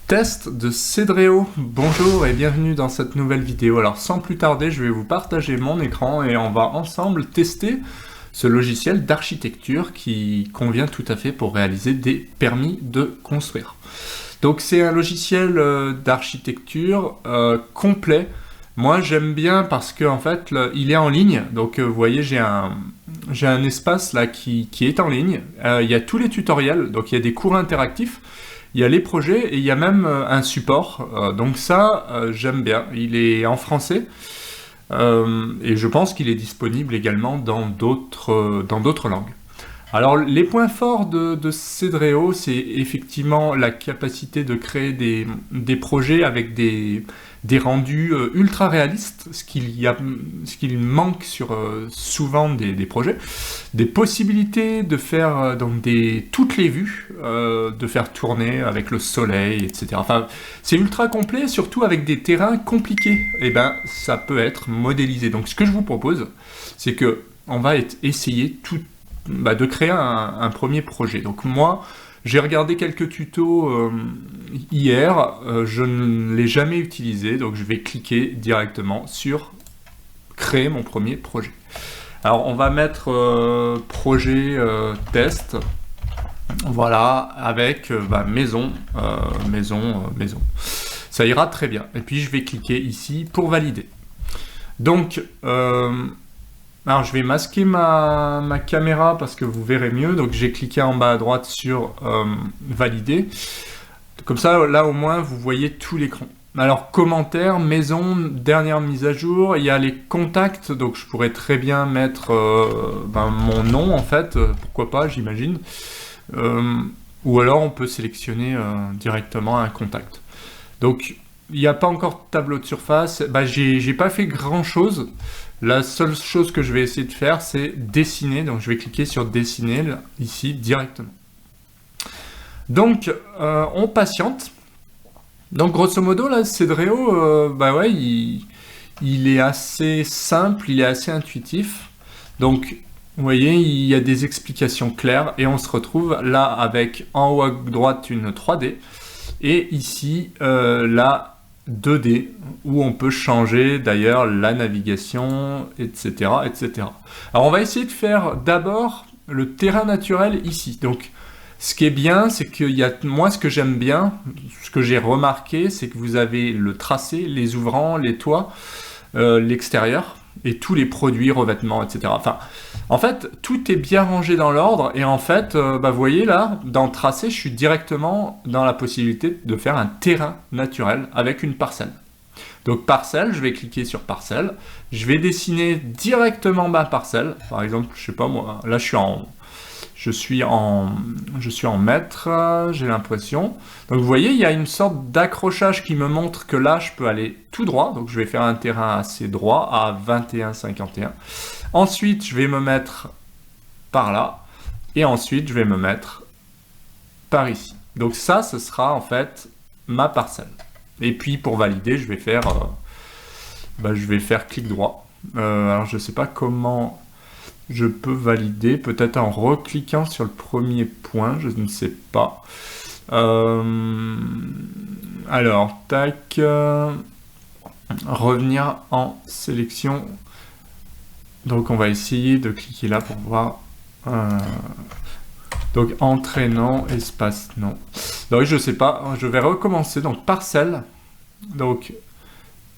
Test de Cedreo. Bonjour et bienvenue dans cette nouvelle vidéo. Alors sans plus tarder, je vais vous partager mon écran et on va ensemble tester ce logiciel d'architecture qui convient tout à fait pour réaliser des permis de construire. Donc c'est un logiciel d'architecture complet. Moi j'aime bien parce que en fait il est en ligne. Donc vous voyez j'ai un espace là qui est en ligne. Il y a tous les tutoriels, donc il y a des cours interactifs. Il y a les projets et il y a même un support, donc ça j'aime bien, il est en français et je pense qu'il est disponible également dans d'autres langues. Alors les points forts de Cedreo, c'est effectivement la capacité de créer des projets avec des rendus ultra réalistes, ce qu'il manque sur souvent des projets, des possibilités de faire toutes les vues, de faire tourner avec le soleil, etc. Enfin, c'est ultra complet, surtout avec des terrains compliqués. Et ben, ça peut être modélisé. Donc, ce que je vous propose, c'est que on va essayer de créer un premier projet. Donc moi, j'ai regardé quelques tutos hier, je ne l'ai jamais utilisé, donc je vais cliquer directement sur créer mon premier projet. Alors on va mettre projet test, voilà, avec maison. Ça ira très bien. Et puis je vais cliquer ici pour valider. Donc, alors je vais masquer ma caméra parce que vous verrez mieux. Donc j'ai cliqué en bas à droite sur valider. Comme ça, là au moins vous voyez tout l'écran. Alors commentaires, maison, dernière mise à jour. Il y a les contacts. Donc je pourrais très bien mettre mon nom en fait. Pourquoi pas, j'imagine. Ou alors on peut sélectionner directement un contact. Donc il n'y a pas encore de tableau de surface. J'ai pas fait grand chose. La seule chose que je vais essayer de faire, c'est dessiner. Donc, je vais cliquer sur dessiner, là, ici, directement. Donc, on patiente. Donc, grosso modo, là, Cedreo, il est assez simple, il est assez intuitif. Donc, vous voyez, il y a des explications claires et on se retrouve là avec en haut à droite une 3D et ici, la 2D, où on peut changer d'ailleurs la navigation, etc., etc. Alors on va essayer de faire d'abord le terrain naturel ici. Donc ce qui est bien, c'est que moi ce que j'aime bien, ce que j'ai remarqué, c'est que vous avez le tracé, les ouvrants, les toits, l'extérieur, et tous les produits, revêtements, etc. Enfin, en fait, tout est bien rangé dans l'ordre, et en fait, vous voyez là, dans le tracé, je suis directement dans la possibilité de faire un terrain naturel avec une parcelle. Donc parcelle, je vais cliquer sur parcelle, je vais dessiner directement ma parcelle, par exemple, je sais pas moi, là je suis en mètres, j'ai l'impression. Donc vous voyez, il y a une sorte d'accrochage qui me montre que là, je peux aller tout droit. Donc je vais faire un terrain assez droit à 21,51. Ensuite, je vais me mettre par là. Et ensuite, je vais me mettre par ici. Donc ça, ce sera en fait ma parcelle. Et puis pour valider, je vais faire clic droit. Alors je ne sais pas comment je peux valider, peut-être en recliquant sur le premier point, je ne sais pas. Alors, tac, revenir en sélection. Donc on va essayer de cliquer là pour voir. Donc entrée non, espace non. Donc je sais pas, je vais recommencer. Donc parcelle. Donc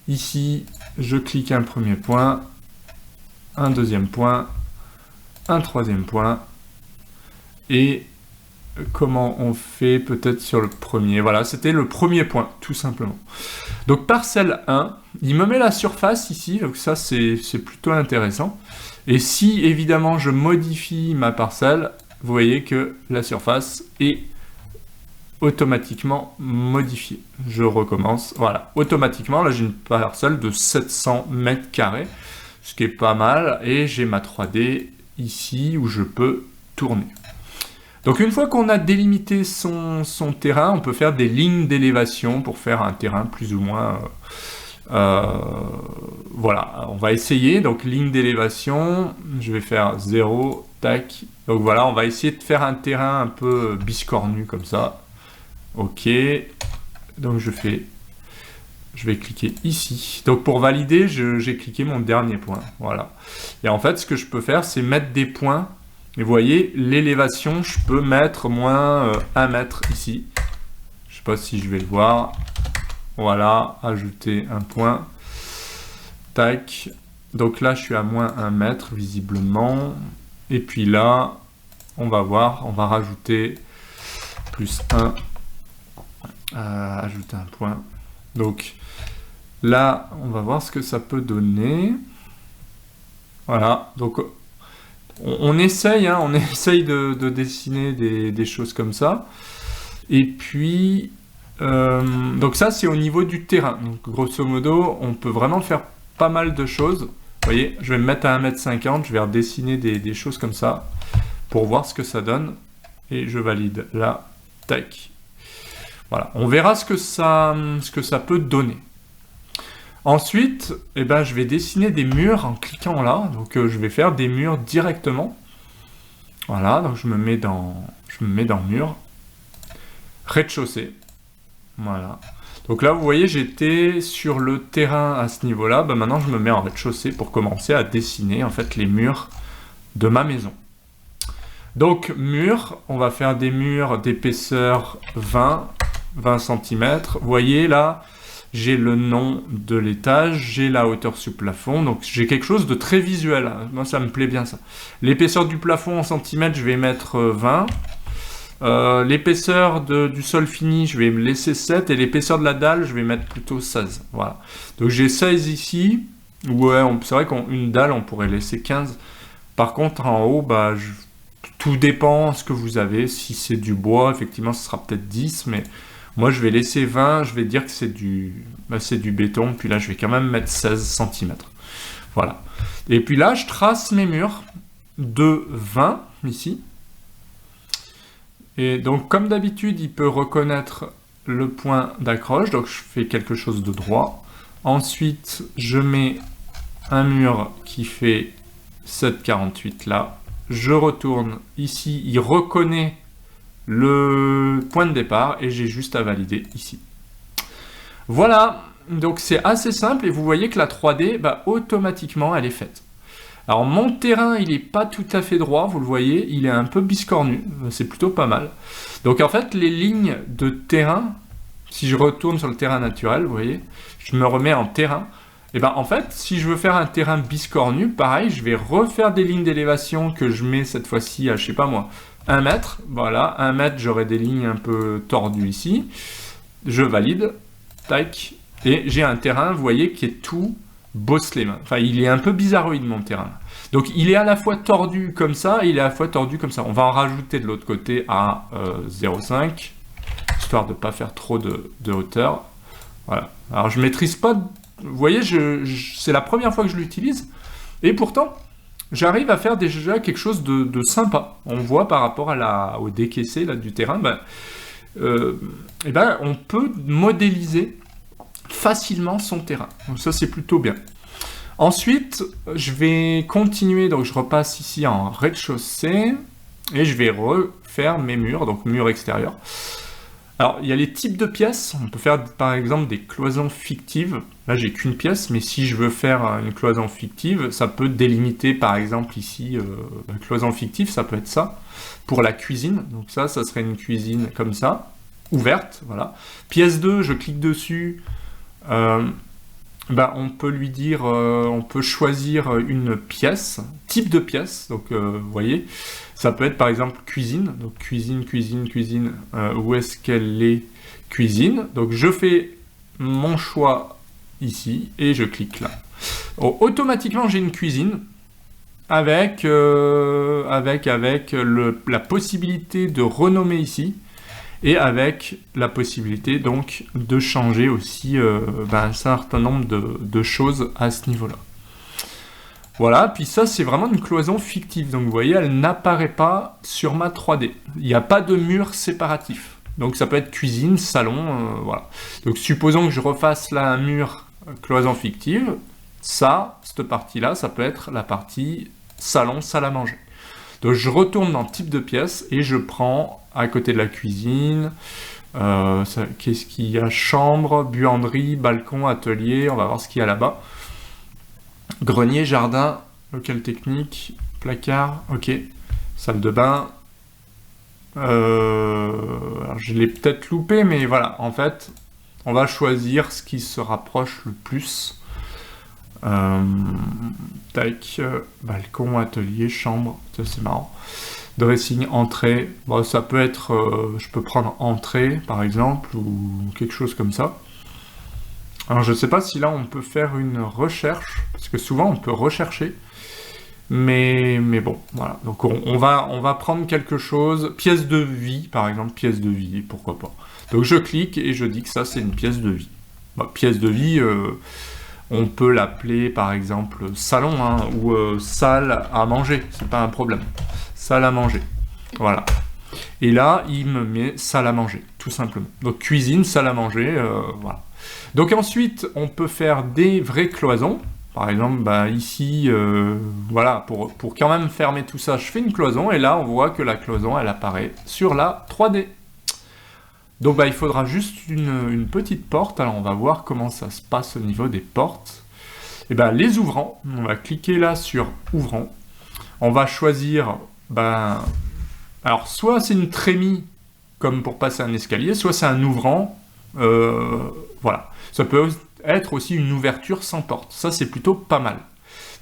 ici, je clique un premier point, un deuxième point, un troisième point, et comment on fait peut-être sur le premier, voilà, c'était le premier point, tout simplement. Donc parcelle 1, il me met la surface ici, donc ça c'est plutôt intéressant, et si évidemment je modifie ma parcelle, vous voyez que la surface est automatiquement modifiée. Je recommence, voilà, automatiquement, là j'ai une parcelle de 700 mètres carrés, ce qui est pas mal, et j'ai ma 3D ici où je peux tourner. Donc une fois qu'on a délimité son terrain, on peut faire des lignes d'élévation pour faire un terrain plus ou moins... voilà, on va essayer. Donc ligne d'élévation, je vais faire 0, tac. Donc voilà, on va essayer de faire un terrain un peu biscornu comme ça. Ok, Donc je vais cliquer ici. Donc pour valider, j'ai cliqué mon dernier point. Voilà. Et en fait, ce que je peux faire, c'est mettre des points. Et vous voyez, l'élévation, je peux mettre moins 1 mètre ici. Je ne sais pas si je vais le voir. Voilà, ajouter un point. Tac. Donc là, je suis à moins 1 mètre, visiblement. Et puis là, on va voir, on va rajouter plus 1. Ajouter un point. Donc là, on va voir ce que ça peut donner. Voilà, donc on essaye, hein, on essaye de dessiner des choses comme ça. Et puis, donc ça, c'est au niveau du terrain. Donc grosso modo, on peut vraiment faire pas mal de choses. Vous voyez, je vais me mettre à 1,50 m, je vais redessiner des choses comme ça pour voir ce que ça donne. Et je valide là, tac. Voilà, on verra ce que ça peut donner. Ensuite, eh ben, je vais dessiner des murs en cliquant là. Donc je vais faire des murs directement. Voilà, donc je me mets dans mur. Rez-de-chaussée. Voilà. Donc là, vous voyez, j'étais sur le terrain à ce niveau-là. Ben, maintenant, je me mets en rez-de-chaussée pour commencer à dessiner en fait les murs de ma maison. Donc, murs, on va faire des murs d'épaisseur 20 cm. Vous voyez là, j'ai le nom de l'étage, j'ai la hauteur sur plafond, donc j'ai quelque chose de très visuel. Moi, ça me plaît bien ça. L'épaisseur du plafond en centimètres, je vais mettre 20. L'épaisseur du sol fini, je vais me laisser 7. Et l'épaisseur de la dalle, je vais mettre plutôt 16. Voilà. Donc j'ai 16 ici. Ouais, c'est vrai qu'une dalle, on pourrait laisser 15. Par contre, en haut, bah, tout dépend de ce que vous avez. Si c'est du bois, effectivement, ce sera peut-être 10, mais moi, je vais laisser 20. Je vais dire que c'est du béton. Puis là, je vais quand même mettre 16 cm. Voilà. Et puis là, je trace mes murs de 20, ici. Et donc, comme d'habitude, il peut reconnaître le point d'accroche. Donc, je fais quelque chose de droit. Ensuite, je mets un mur qui fait 7,48 là. Je retourne ici, il reconnaît le point de départ et j'ai juste à valider ici. Voilà, donc c'est assez simple et vous voyez que la 3D, bah, automatiquement, elle est faite. Alors mon terrain, il n'est pas tout à fait droit, vous le voyez, il est un peu biscornu, c'est plutôt pas mal. Donc en fait, les lignes de terrain, si je retourne sur le terrain naturel, vous voyez, je me remets en terrain. Et ben en fait, si je veux faire un terrain biscornu, pareil, je vais refaire des lignes d'élévation que je mets cette fois-ci à, je sais pas moi, 1 mètre. Voilà, 1 mètre, j'aurai des lignes un peu tordues ici. Je valide, tac, et j'ai un terrain, vous voyez, qui est tout bosselé. Enfin, il est un peu bizarroïde, mon terrain. Donc, il est à la fois tordu comme ça, et il est à la fois tordu comme ça. On va en rajouter de l'autre côté à 0,5, histoire de ne pas faire trop de hauteur. Voilà. Alors, je maîtrise pas... Vous voyez, c'est la première fois que je l'utilise, et pourtant, j'arrive à faire déjà quelque chose de sympa. On voit par rapport au décaissé là, du terrain, on peut modéliser facilement son terrain. Donc ça, c'est plutôt bien. Ensuite, je vais continuer, donc je repasse ici en rez-de-chaussée, et je vais refaire mes murs, donc murs extérieurs. Alors, il y a les types de pièces. On peut faire, par exemple, des cloisons fictives. Là, j'ai qu'une pièce, mais si je veux faire une cloison fictive, ça peut délimiter, par exemple, ici, une cloison fictive, ça peut être ça, pour la cuisine. Donc ça serait une cuisine comme ça, ouverte, voilà. Pièce 2, je clique dessus, on peut lui dire, on peut choisir une pièce, type de pièce, donc vous voyez, ça peut être par exemple cuisine, donc cuisine, où est-ce qu'elle est cuisine, donc je fais mon choix ici et je clique là. Automatiquement j'ai une cuisine avec la possibilité de renommer ici, et avec la possibilité donc de changer aussi un certain nombre de choses à ce niveau-là. Voilà, puis ça c'est vraiment une cloison fictive, donc vous voyez, elle n'apparaît pas sur ma 3D. Il n'y a pas de mur séparatif. Donc ça peut être cuisine, salon, voilà. Donc supposons que je refasse là un mur cloison fictive, cette partie-là, ça peut être la partie salon, salle à manger. Donc je retourne dans type de pièce et je prends à côté de la cuisine, Qu'est-ce qu'il y a? Chambre, buanderie, balcon, atelier, on va voir ce qu'il y a là-bas. Grenier, jardin, local technique, placard, ok. Salle de bain. Alors je l'ai peut-être loupé, mais voilà, en fait, on va choisir ce qui se rapproche le plus. Tac, balcon, atelier, chambre, ça c'est marrant. Dressing, entrée, bon, ça peut être, je peux prendre entrée par exemple, ou quelque chose comme ça. Alors je sais pas si là on peut faire une recherche, parce que souvent on peut rechercher, mais bon, voilà. Donc on va prendre quelque chose, pièce de vie par exemple, pièce de vie, pourquoi pas. Donc je clique et je dis que ça c'est une pièce de vie. Bah, pièce de vie, on peut l'appeler par exemple salon, hein, ou salle à manger, c'est pas un problème. Salle à manger, voilà. Et là, il me met salle à manger, tout simplement. Donc cuisine, salle à manger, voilà. Donc ensuite, on peut faire des vraies cloisons. Par exemple, bah, ici, voilà, pour quand même fermer tout ça, je fais une cloison, et là, on voit que la cloison, elle apparaît sur la 3D. Donc bah, il faudra juste une petite porte. Alors on va voir comment ça se passe au niveau des portes. Et ben les ouvrants, on va cliquer là sur ouvrants. On va choisir, ben, alors soit c'est une trémie comme pour passer un escalier, soit c'est un ouvrant, voilà. Ça peut être aussi une ouverture sans porte, ça c'est plutôt pas mal.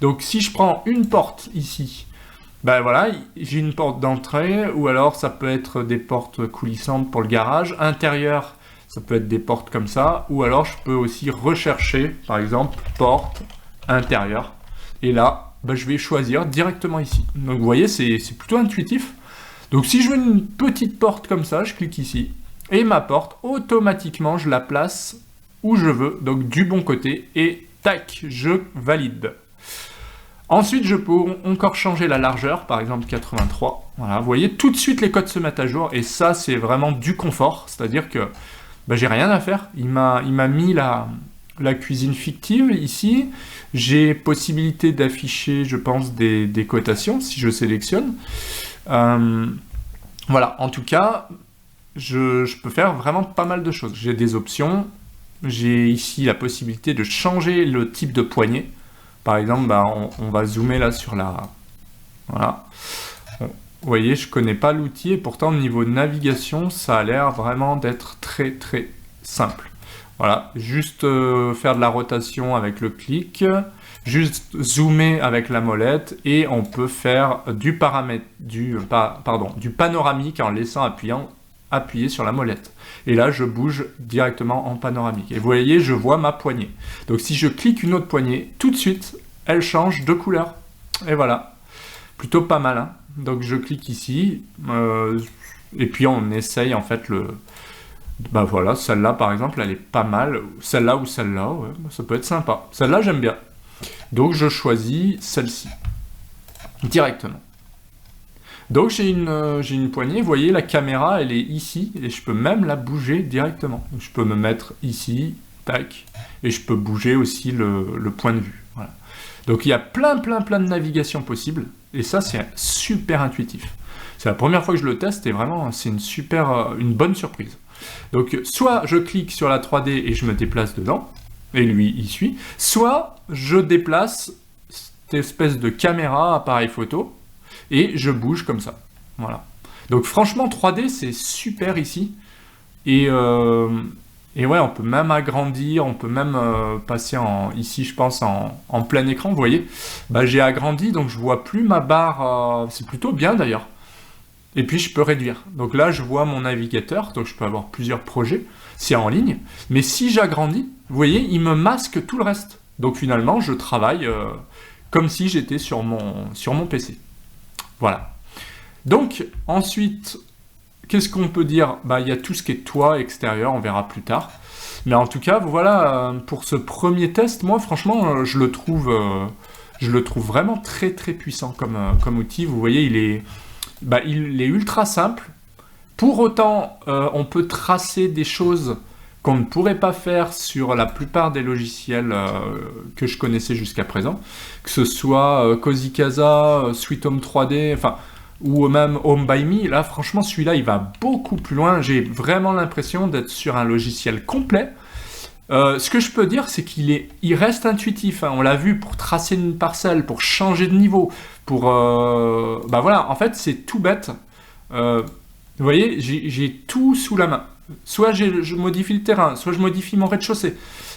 Donc si je prends une porte ici, ben voilà, j'ai une porte d'entrée, ou alors ça peut être des portes coulissantes pour le garage. Intérieur, ça peut être des portes comme ça, ou alors je peux aussi rechercher, par exemple, porte intérieure. Et là, ben je vais choisir directement ici. Donc vous voyez, c'est plutôt intuitif. Donc si je veux une petite porte comme ça, je clique ici. Et ma porte, automatiquement, je la place où je veux, donc du bon côté, et tac, je valide. Ensuite, je peux encore changer la largeur, par exemple 83. Voilà, vous voyez, tout de suite les codes se mettent à jour, et ça, c'est vraiment du confort. C'est-à-dire que ben, j'ai rien à faire. Il m'a mis la cuisine fictive ici. J'ai possibilité d'afficher, je pense, des cotations, si je sélectionne. Voilà, en tout cas, je peux faire vraiment pas mal de choses. J'ai des options. J'ai ici la possibilité de changer le type de poignée. Par exemple, bah, on va zoomer là sur la... Voilà. Bon, vous voyez, je connais pas l'outil, et pourtant, au niveau navigation, ça a l'air vraiment d'être très, très simple. Voilà, juste faire de la rotation avec le clic, juste zoomer avec la molette, et on peut faire du panoramique en laissant appuyer sur la molette. Et là, je bouge directement en panoramique. Et vous voyez, je vois ma poignée. Donc si je clique une autre poignée, tout de suite, elle change de couleur. Et voilà. Plutôt pas mal, hein. Donc je clique ici, et puis on essaye en fait le... Bah voilà, celle-là par exemple, elle est pas mal. Celle-là ou celle-là, ouais, ça peut être sympa. Celle-là, j'aime bien. Donc je choisis celle-ci, directement. Donc j'ai une poignée, vous voyez, la caméra, elle est ici, et je peux même la bouger directement. Donc, je peux me mettre ici, tac, et je peux bouger aussi le point de vue. Voilà. Donc il y a plein de navigations possibles, et ça c'est super intuitif. C'est la première fois que je le teste, et vraiment c'est une bonne surprise. Donc soit je clique sur la 3D et je me déplace dedans, et lui il suit, soit je déplace cette espèce de caméra, appareil photo, et je bouge comme ça. Voilà. Donc franchement 3D c'est super ici, et ouais, on peut même agrandir, on peut même passer ici je pense en plein écran, vous voyez. Bah, j'ai agrandi, donc je vois plus ma barre, c'est plutôt bien d'ailleurs. Et puis je peux réduire. Donc là je vois mon navigateur, donc je peux avoir plusieurs projets, c'est en ligne. Mais si j'agrandis, vous voyez, il me masque tout le reste. Donc finalement je travaille comme si j'étais sur mon PC. Voilà. Donc ensuite, qu'est-ce qu'on peut dire? Bah, il y a tout ce qui est toit, extérieur, on verra plus tard. Mais en tout cas, voilà, pour ce premier test, moi franchement, je le trouve vraiment très très puissant comme outil. Vous voyez, il est ultra simple. Pour autant, on peut tracer des choses qu'on ne pourrait pas faire sur la plupart des logiciels que je connaissais jusqu'à présent. Que ce soit Cozy Casa, Sweet Home 3D, enfin, ou même Home by Me, là franchement celui-là il va beaucoup plus loin, j'ai vraiment l'impression d'être sur un logiciel complet. Ce que je peux dire, c'est il reste intuitif, hein. On l'a vu pour tracer une parcelle, pour changer de niveau, pour... bah voilà, en fait c'est tout bête. Vous voyez, j'ai tout sous la main. Soit je modifie le terrain, soit je modifie mon rez-de-chaussée.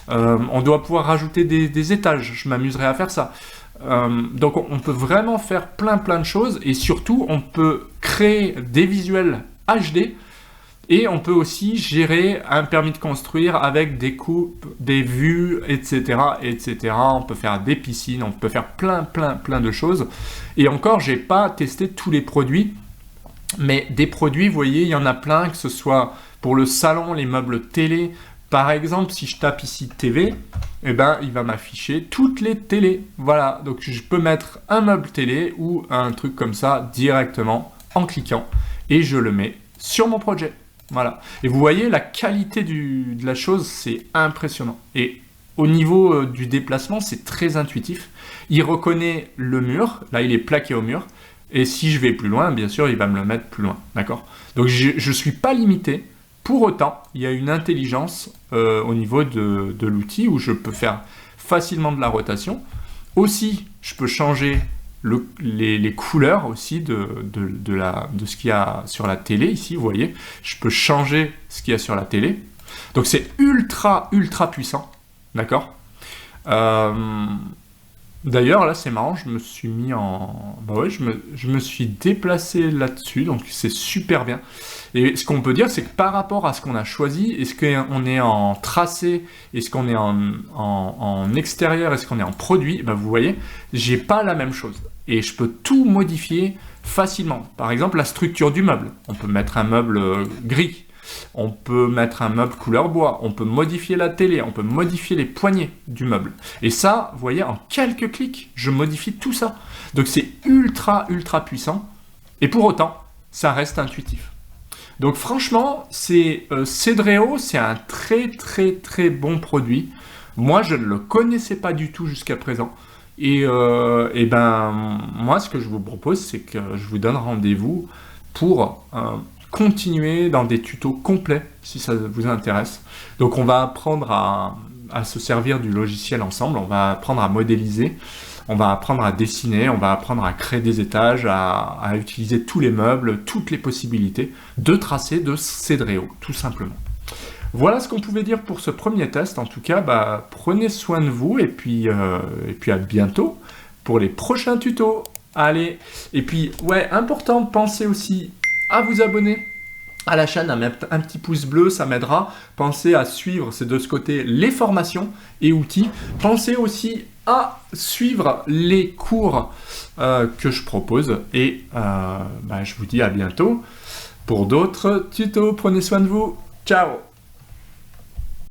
On doit pouvoir rajouter des étages, je m'amuserai à faire ça. Donc on peut vraiment faire plein de choses, et surtout on peut créer des visuels HD, et on peut aussi gérer un permis de construire avec des coupes, des vues, etc., etc. On peut faire des piscines, on peut faire plein de choses. Et encore, j'ai pas testé tous les produits, mais des produits, vous voyez, il y en a plein, que ce soit pour le salon, les meubles télé. Par exemple, si je tape ici TV, eh ben, il va m'afficher toutes les télés. Voilà, donc je peux mettre un meuble télé ou un truc comme ça directement en cliquant, et je le mets sur mon projet. Voilà. Et vous voyez, la qualité de la chose, c'est impressionnant. Et au niveau du déplacement, c'est très intuitif. Il reconnaît le mur. Là, il est plaqué au mur. Et si je vais plus loin, bien sûr, il va me le mettre plus loin. D'accord ? Donc, je ne suis pas limité. Pour autant, il y a une intelligence au niveau de l'outil où je peux faire facilement de la rotation. Aussi, je peux changer les couleurs aussi de ce qu'il y a sur la télé ici, vous voyez, je peux changer ce qu'il y a sur la télé, donc c'est ultra puissant, d'accord. D'ailleurs là c'est marrant, je me suis mis en... bah ouais, je me suis déplacé là-dessus, donc c'est super bien. Et ce qu'on peut dire, c'est que par rapport à ce qu'on a choisi, est-ce qu'on est en tracé, est-ce qu'on est en extérieur, est-ce qu'on est en produit, bah vous voyez, j'ai pas la même chose. Et je peux tout modifier facilement. Par exemple, la structure du meuble. On peut mettre un meuble gris. On peut mettre un meuble couleur bois. On peut modifier la télé. On peut modifier les poignées du meuble. Et ça, vous voyez, en quelques clics, je modifie tout ça. Donc c'est ultra puissant. Et pour autant, ça reste intuitif. Donc franchement, Cedreo, c'est un très bon produit. Moi, je ne le connaissais pas du tout jusqu'à présent. Et ben, moi, ce que je vous propose, c'est que je vous donne rendez-vous pour continuer dans des tutos complets, si ça vous intéresse. Donc, on va apprendre à se servir du logiciel ensemble, on va apprendre à modéliser, on va apprendre à dessiner, on va apprendre à créer des étages, à utiliser tous les meubles, toutes les possibilités de tracer de Cedreo, tout simplement. Voilà ce qu'on pouvait dire pour ce premier test. En tout cas, bah, prenez soin de vous et puis à bientôt pour les prochains tutos. Allez, et puis, ouais, important, pensez aussi à vous abonner à la chaîne, à mettre un petit pouce bleu, ça m'aidera. Pensez à suivre, c'est de ce côté, les formations et outils. Pensez aussi à suivre les cours que je propose. Et bah, je vous dis à bientôt pour d'autres tutos. Prenez soin de vous. Ciao!